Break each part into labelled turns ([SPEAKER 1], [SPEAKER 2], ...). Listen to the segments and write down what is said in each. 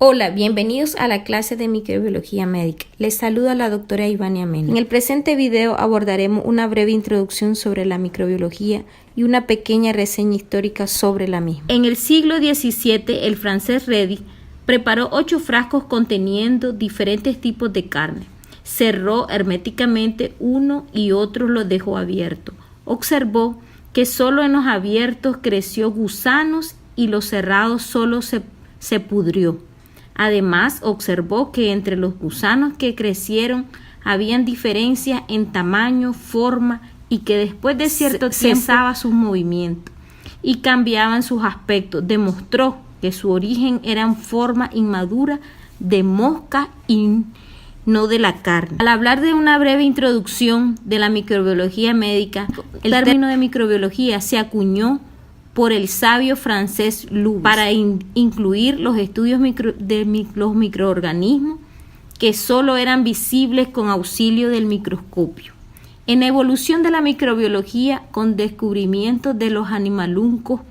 [SPEAKER 1] Hola, bienvenidos a la clase de microbiología médica. Les saluda la doctora Ivania Mena. En el presente video abordaremos una breve introducción sobre la microbiología y una pequeña reseña histórica sobre la misma. En el siglo XVII, el francés Redi preparó 8 frascos conteniendo diferentes tipos de carne. Cerró herméticamente uno y otros los dejó abiertos. Observó que solo en los abiertos creció gusanos y los cerrados solo se pudrió. Además, observó que entre los gusanos que crecieron habían diferencias en tamaño, forma y que después de cierto tiempo cesaba sus movimientos y cambiaban sus aspectos. Demostró que su origen era en forma inmadura de mosca y no de la carne. Al hablar de una breve introducción de la microbiología médica, el término de microbiología se acuñó por el sabio francés Louis para incluir los estudios de los microorganismos que solo eran visibles con auxilio del microscopio. En la evolución de la microbiología, con descubrimientos de los animaluncos,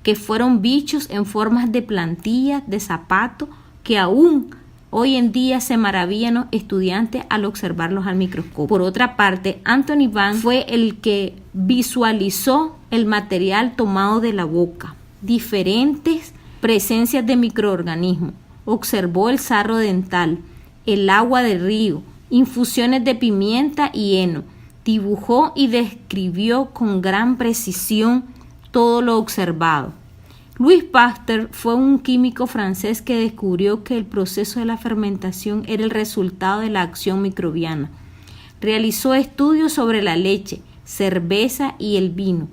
[SPEAKER 1] que fueron bichos en formas de plantillas, de zapatos, que aún hoy en día se maravillan los estudiantes al observarlos al microscopio. Por otra parte, Anthony Van fue el que visualizó el material tomado de la boca, diferentes presencias de microorganismos. Observó el sarro dental, el agua de río, infusiones de pimienta y heno. Dibujó y describió con gran precisión todo lo observado. Louis Pasteur fue un químico francés que descubrió que el proceso de la fermentación era el resultado de la acción microbiana. Realizó estudios sobre la leche, cerveza y el vino.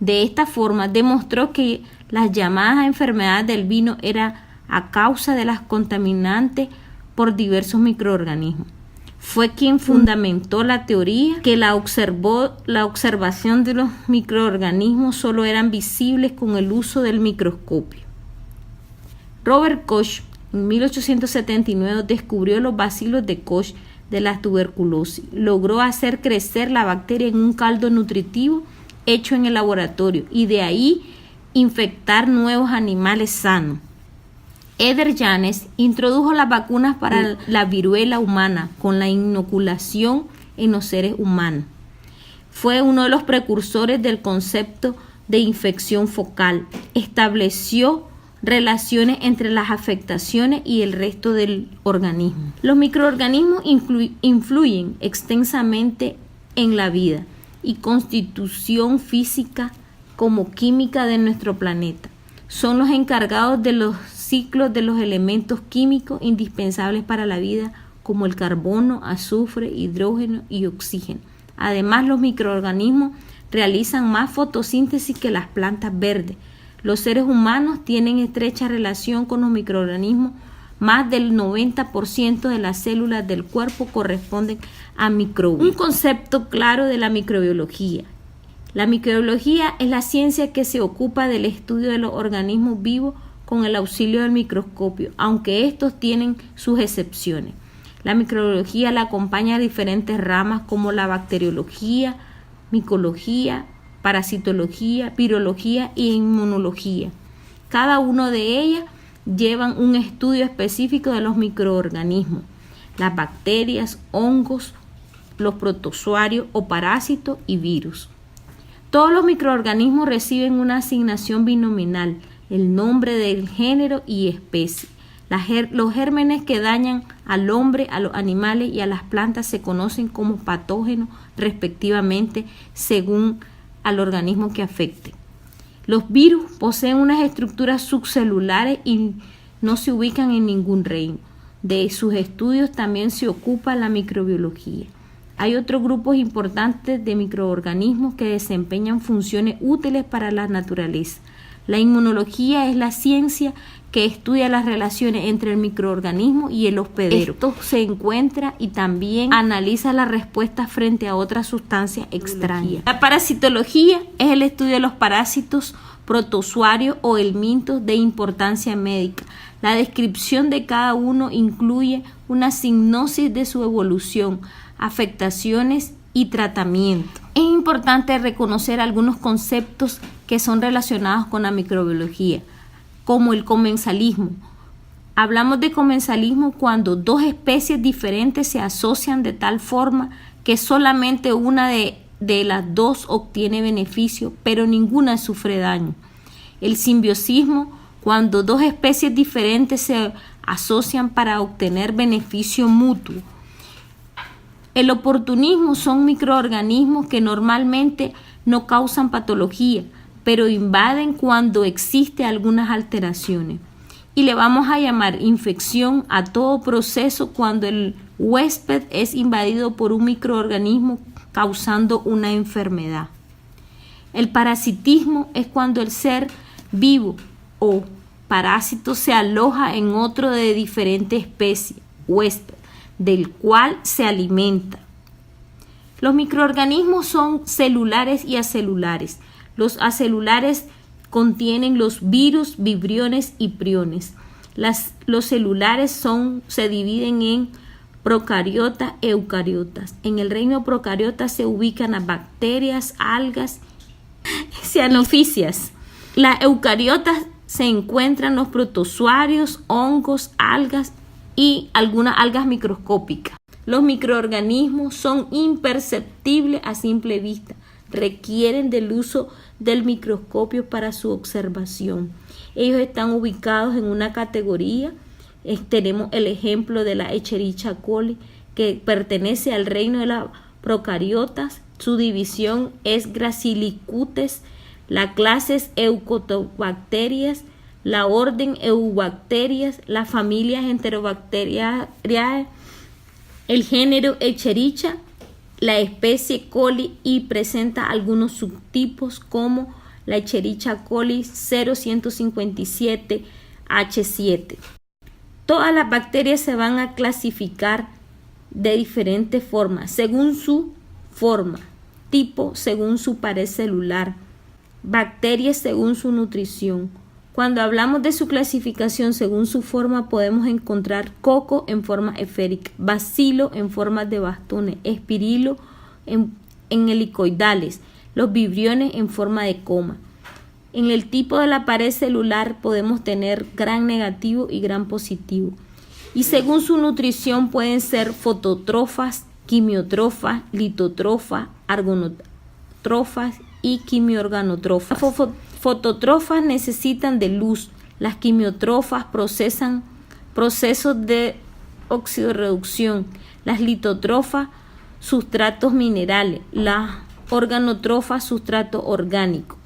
[SPEAKER 1] De esta forma demostró que las llamadas enfermedades del vino eran a causa de las contaminantes por diversos microorganismos. Fue quien fundamentó la teoría que la observación de los microorganismos solo eran visibles con el uso del microscopio. Robert Koch en 1879 descubrió los bacilos de Koch de la tuberculosis. Logró hacer crecer la bacteria en un caldo nutritivo hecho en el laboratorio y de ahí infectar nuevos animales sanos. Eder Janes introdujo las vacunas para la viruela humana con la inoculación en los seres humanos. Fue uno de los precursores del concepto de infección focal. Estableció relaciones entre las afectaciones y el resto del organismo. Los microorganismos influyen extensamente en la vida y constitución física como química de nuestro planeta. Son los encargados de los ciclos de los elementos químicos indispensables para la vida, como el carbono, azufre, hidrógeno y oxígeno. Además, los microorganismos realizan más fotosíntesis que las plantas verdes. Los seres humanos tienen estrecha relación con los microorganismos. Más del 90% de las células del cuerpo corresponden a microbios. Un concepto claro de la microbiología. La microbiología es la ciencia que se ocupa del estudio de los organismos vivos con el auxilio del microscopio, aunque estos tienen sus excepciones. La microbiología la acompaña a diferentes ramas como la bacteriología, micología, parasitología, virología e inmunología. Cada una de ellas llevan un estudio específico de los microorganismos, las bacterias, hongos, los protozoarios o parásitos y virus. Todos los microorganismos reciben una asignación binominal, el nombre del género y especie. Los gérmenes que dañan al hombre, a los animales y a las plantas se conocen como patógenos respectivamente según al organismo que afecte. Los virus poseen unas estructuras subcelulares y no se ubican en ningún reino. De sus estudios también se ocupa la microbiología. Hay otros grupos importantes de microorganismos que desempeñan funciones útiles para la naturaleza. La inmunología es la ciencia que estudia las relaciones entre el microorganismo y el hospedero. Esto se encuentra y también analiza las respuestas frente a otras sustancias extrañas. La parasitología es el estudio de los parásitos, protozoarios o helmintos de importancia médica. La descripción de cada uno incluye una sinopsis de su evolución, afectaciones y tratamiento. Es importante reconocer algunos conceptos que son relacionados con la microbiología, como el comensalismo, Hablamos de comensalismo cuando dos especies diferentes se asocian de tal forma que solamente una de las dos obtiene beneficio, pero ninguna sufre daño. El simbiosismo, cuando dos especies diferentes se asocian para obtener beneficio mutuo. El oportunismo son microorganismos que normalmente no causan patología, pero invaden cuando existen algunas alteraciones. Y le vamos a llamar infección a todo proceso cuando el huésped es invadido por un microorganismo causando una enfermedad. El parasitismo es cuando el ser vivo o parásito se aloja en otro de diferente especie, huésped, del cual se alimenta. Los microorganismos son celulares y acelulares. Los acelulares contienen los virus, vibriones y priones. Los celulares se dividen en procariotas e eucariotas. En el reino procariota se ubican las bacterias, algas y cianofisias. Las eucariotas se encuentran los protozoarios, hongos, algas y algunas algas microscópicas. Los microorganismos son imperceptibles a simple vista. Requieren del uso del microscopio para su observación. Ellos están ubicados en una categoría. Tenemos el ejemplo de la Escherichia coli, que pertenece al reino de las procariotas. Su división es Gracilicutes. La clase es Eucotobacterias, la orden Eubacterias, la familia Enterobacteriaceae, el género Escherichia, la especie coli, y presenta algunos subtipos como la Escherichia coli 0157H7. Todas las bacterias se van a clasificar de diferentes formas, según su forma, tipo según su pared celular, bacterias según su nutrición. Cuando hablamos de su clasificación según su forma, podemos encontrar coco en forma esférica, bacilo en forma de bastones, espirilo en helicoidales, los vibriones en forma de coma. En el tipo de la pared celular podemos tener gran negativo y gran positivo. Y según su nutrición pueden ser fototrofas, quimiotrofas, litotrofas, argonotrofas y quimiorganotrofas. Las fototrofas necesitan de luz. Las quimiotrofas procesan procesos de oxidorreducción. Las litotrofas, sustratos minerales. Las organotrofas, sustrato orgánico.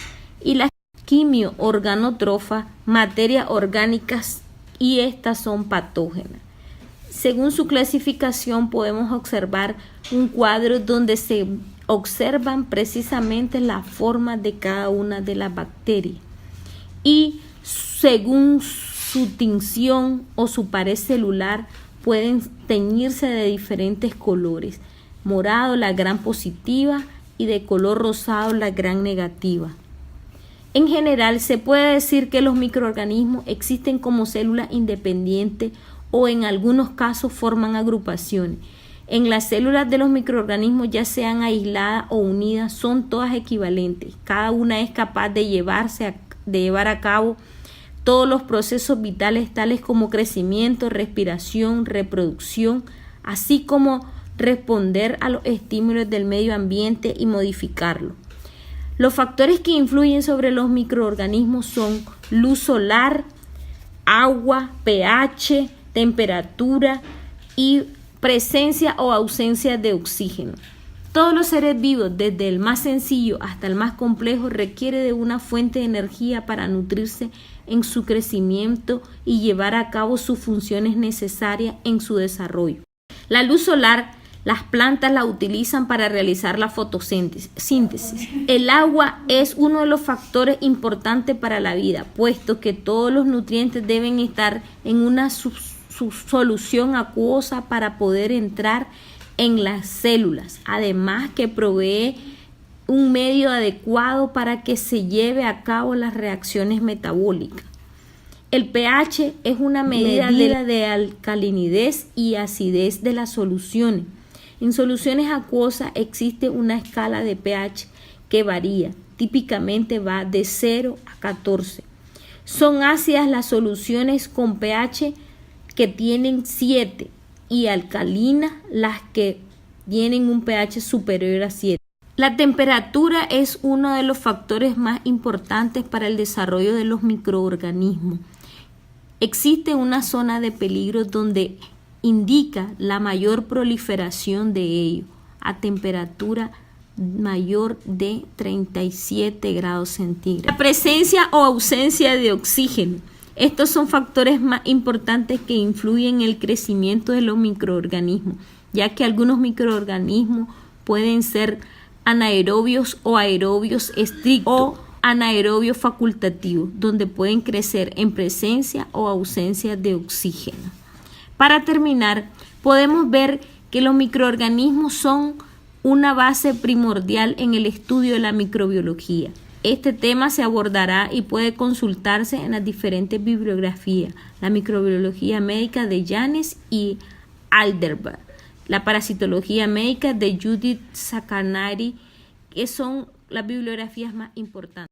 [SPEAKER 1] Y las quimioorganotrofas, materias orgánicas, y estas son patógenas. Según su clasificación podemos observar un cuadro donde se observan precisamente la forma de cada una de las bacterias y según su tinción o su pared celular pueden teñirse de diferentes colores: morado la gran positiva y de color rosado la gran negativa. En general se puede decir que los microorganismos existen como células independientes o en algunos casos forman agrupaciones. En las células de los microorganismos, ya sean aisladas o unidas, son todas equivalentes. Cada una es capaz de llevar a cabo todos los procesos vitales tales como crecimiento, respiración, reproducción, así como responder a los estímulos del medio ambiente y modificarlo. Los factores que influyen sobre los microorganismos son luz solar, agua, pH, temperatura y presencia o ausencia de oxígeno. Todos los seres vivos, desde el más sencillo hasta el más complejo, requiere de una fuente de energía para nutrirse en su crecimiento y llevar a cabo sus funciones necesarias en su desarrollo. La luz solar, las plantas la utilizan para realizar la fotosíntesis. El agua es uno de los factores importantes para la vida, puesto que todos los nutrientes deben estar en una solución acuosa para poder entrar en las células, además que provee un medio adecuado para que se lleve a cabo las reacciones metabólicas. El pH es una medida de alcalinidad y acidez de las soluciones. En soluciones acuosas existe una escala de pH que varía, típicamente va de 0 a 14. Son ácidas las soluciones con pH que tienen 7 y alcalinas las que tienen un pH superior a 7. La temperatura es uno de los factores más importantes para el desarrollo de los microorganismos. Existe una zona de peligro donde indica la mayor proliferación de ellos a temperatura mayor de 37 grados centígrados. La presencia o ausencia de oxígeno. Estos son factores más importantes que influyen en el crecimiento de los microorganismos, ya que algunos microorganismos pueden ser anaerobios o aerobios estrictos o anaerobios facultativos, donde pueden crecer en presencia o ausencia de oxígeno. Para terminar, podemos ver que los microorganismos son una base primordial en el estudio de la microbiología. Este tema se abordará y puede consultarse en las diferentes bibliografías. La microbiología médica de Janes y Alderberg, la parasitología médica de Judith Sacarnari, que son las bibliografías más importantes.